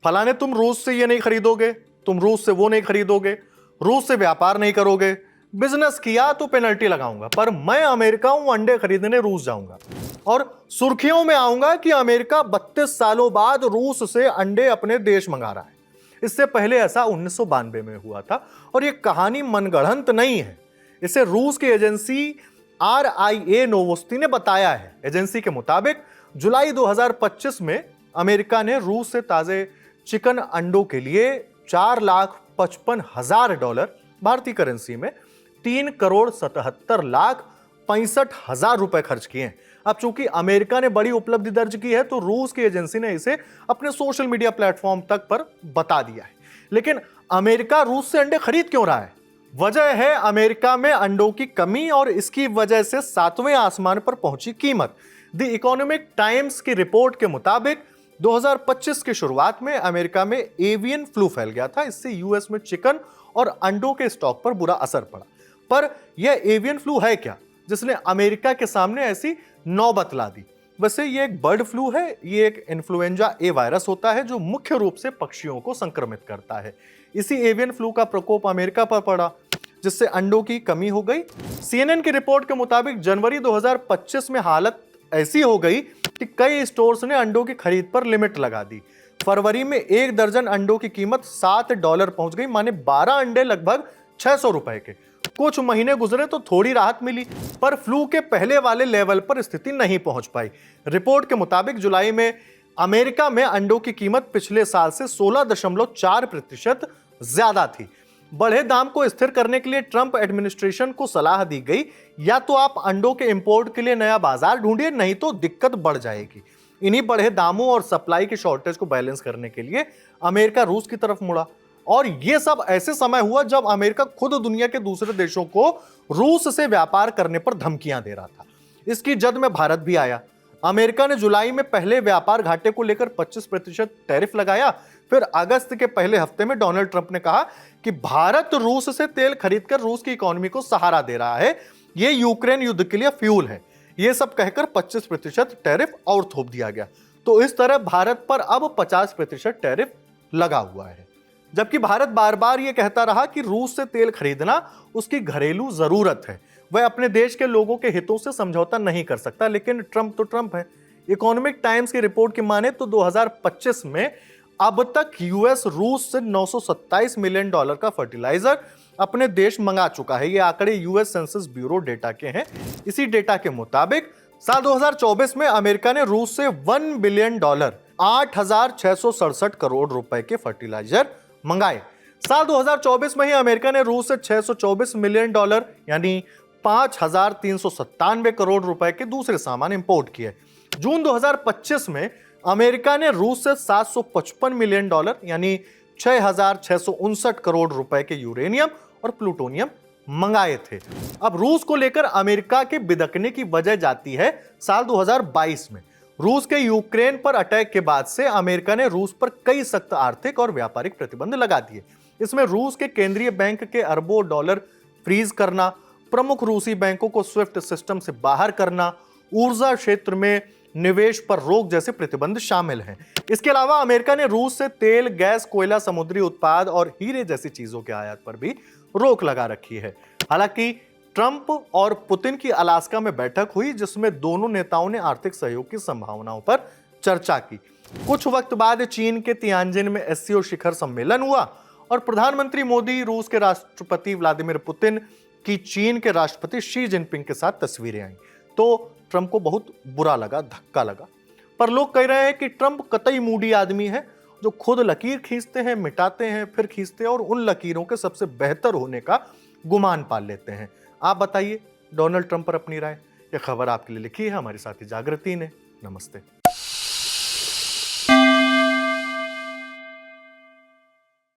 फलाने तुम रूस से ये नहीं खरीदोगे, तुम रूस से वो नहीं खरीदोगे, रूस से व्यापार नहीं करोगे, बिजनेस किया तो पेनल्टी लगाऊंगा, पर मैं अमेरिका हूं, अंडे खरीदने रूस जाऊंगा और सुर्खियों में आऊंगा कि अमेरिका 32 सालों बाद रूस से अंडे अपने देश मंगा रहा है। इससे पहले ऐसा 1992 में हुआ था और यह कहानी मनगढ़ंत नहीं है। इसे रूस की एजेंसी RIA नोवोस्ती ने बताया है। एजेंसी के मुताबिक जुलाई 2025 में अमेरिका ने रूस से ताजे चिकन अंडों के लिए $4,55,000 भारतीय करेंसी में 3,77,65,000 रुपए खर्च किए हैं। अब चूंकि अमेरिका ने बड़ी उपलब्धि दर्ज की है तो रूस की एजेंसी ने इसे अपने सोशल मीडिया प्लेटफॉर्म तक पर बता दिया है। लेकिन अमेरिका रूस से अंडे खरीद क्यों रहा है? वजह है अमेरिका में अंडों की कमी और इसकी वजह से 7वें आसमान पर पहुंची कीमत। द इकोनॉमिक टाइम्स की रिपोर्ट के मुताबिक 2025 की शुरुआत में अमेरिका में एवियन फ्लू फैल गया था। इससे यूएस में चिकन और अंडों के स्टॉक पर बुरा असर पड़ा। पर यह एवियन फ्लू है क्या जिसने अमेरिका के सामने ऐसी नौबत ला दी? वैसे ये एक बर्ड फ्लू है। ये एक इन्फ्लुएंजा ए वायरस होता है जो मुख्य रूप से पक्षियों को संक्रमित करता है। इसी एवियन फ्लू का प्रकोप अमेरिका पर पड़ा जिससे अंडों की कमी हो गई। CNN की रिपोर्ट के मुताबिक जनवरी 2025 में हालत ऐसी हो गई कि कई स्टोर्स ने अंडों की खरीद पर लिमिट लगा दी। फरवरी में 1 दर्जन अंडों की कीमत $7 पहुंच गई, माने 12 अंडे लगभग 600 रुपए के। कुछ महीने गुजरे तो थोड़ी राहत मिली, पर फ्लू के पहले वाले लेवल पर स्थिति नहीं पहुंच पाई। रिपोर्ट के मुताबिक जुलाई में अमेरिका में अंडों की कीमत पिछले साल से 16.4% ज्यादा थी। बढ़े दाम को स्थिर करने के लिए ट्रंप एडमिनिस्ट्रेशन को सलाह दी गई, या तो आप अंडों के इंपोर्ट के लिए नया बाजार ढूंढिए, नहीं तो दिक्कत बढ़ जाएगी। इन्हीं बढ़े दामों और सप्लाई की शॉर्टेज को बैलेंस करने के लिए अमेरिका रूस की तरफ मुड़ा और यह सब ऐसे समय हुआ जब अमेरिका खुद दुनिया के दूसरे देशों को रूस से व्यापार करने पर धमकियां दे रहा था। इसकी जद में भारत भी आया। अमेरिका ने जुलाई में पहले व्यापार घाटे को लेकर 25% टैरिफ लगाया। फिर अगस्त के पहले हफ्ते में डोनाल्ड ट्रंप ने कहा कि भारत रूस से तेल खरीदकर रूस की इकोनॉमी को सहारा दे रहा है, यह यूक्रेन युद्ध के लिए फ्यूल है। यह सब कहकर 25% टैरिफ और थोप दिया गया। तो इस तरह भारत पर अब 50% टैरिफ लगा हुआ है। जबकि भारत बार बार यह कहता रहा कि रूस से तेल खरीदना उसकी घरेलू जरूरत है, वह अपने देश के लोगों के हितों से समझौता नहीं कर सकता। लेकिन ट्रंप तो ट्रंप है। इकोनॉमिक टाइम्स की रिपोर्ट की माने तो 2025 में अब तक यूएस रूस से $927 मिलियन का फर्टिलाइजर अपने देश मंगा चुका है। ये आंकड़े यूएस सेंसस ब्यूरो डेटा के हैं। इसी डेटा के मुताबिक साल 2024 में अमेरिका ने रूस से $1 बिलियन 8,667 करोड़ रुपए के फर्टिलाइजर मंगाए। साल 2024 में ही अमेरिका ने रूस से $624 मिलियन यानी 5,397 करोड़ रुपए के दूसरे सामान इंपोर्ट किए। जून 2025 में अमेरिका ने रूस से $755 मिलियन यानी 6,659 करोड़ रुपए के यूरेनियम और प्लूटोनियम मंगाए थे। अब रूस को लेकर अमेरिका के बिदकने की वजह जाती है साल 2022 में। रूस के यूक्रेन पर अटैक के बाद से अमेरिका ने रूस पर कई सख्त आर्थिक और व्यापारिक प्रतिबंध लगा दिए। इसमें रूस के केंद्रीय बैंक के अरबों डॉलर फ्रीज करना, प्रमुख रूसी बैंकों को स्विफ्ट सिस्टम से बाहर करना, ऊर्जा क्षेत्र में निवेश पर रोक जैसे प्रतिबंध शामिल हैं। इसके अलावा अमेरिका ने रूस से तेल, गैस, कोयला, समुद्री उत्पाद और हीरे जैसी चीजों के आयात पर भी रोक लगा रखी है। हालांकि ट्रंप और पुतिन की अलास्का में बैठक हुई जिसमें दोनों नेताओं ने आर्थिक सहयोग की संभावनाओं पर चर्चा की। कुछ वक्त बाद चीन के तियानजिन में SCO शिखर सम्मेलन हुआ और प्रधानमंत्री मोदी, रूस के राष्ट्रपति व्लादिमीर पुतिन की चीन के राष्ट्रपति शी जिनपिंग के साथ तस्वीरें आई तो ट्रंप को बहुत बुरा लगा, धक्का लगा। पर लोग कह रहे हैं कि ट्रंप कतई मूडी आदमी है जो खुद लकीर खींचते हैं, मिटाते हैं, फिर खींचते हैं और उन लकीरों के सबसे बेहतर होने का गुमान पाल लेते हैं। आप बताइए डोनाल्ड ट्रंप पर अपनी राय। यह खबर आपके लिए लिखी है हमारी साथी जागृति ने। नमस्ते।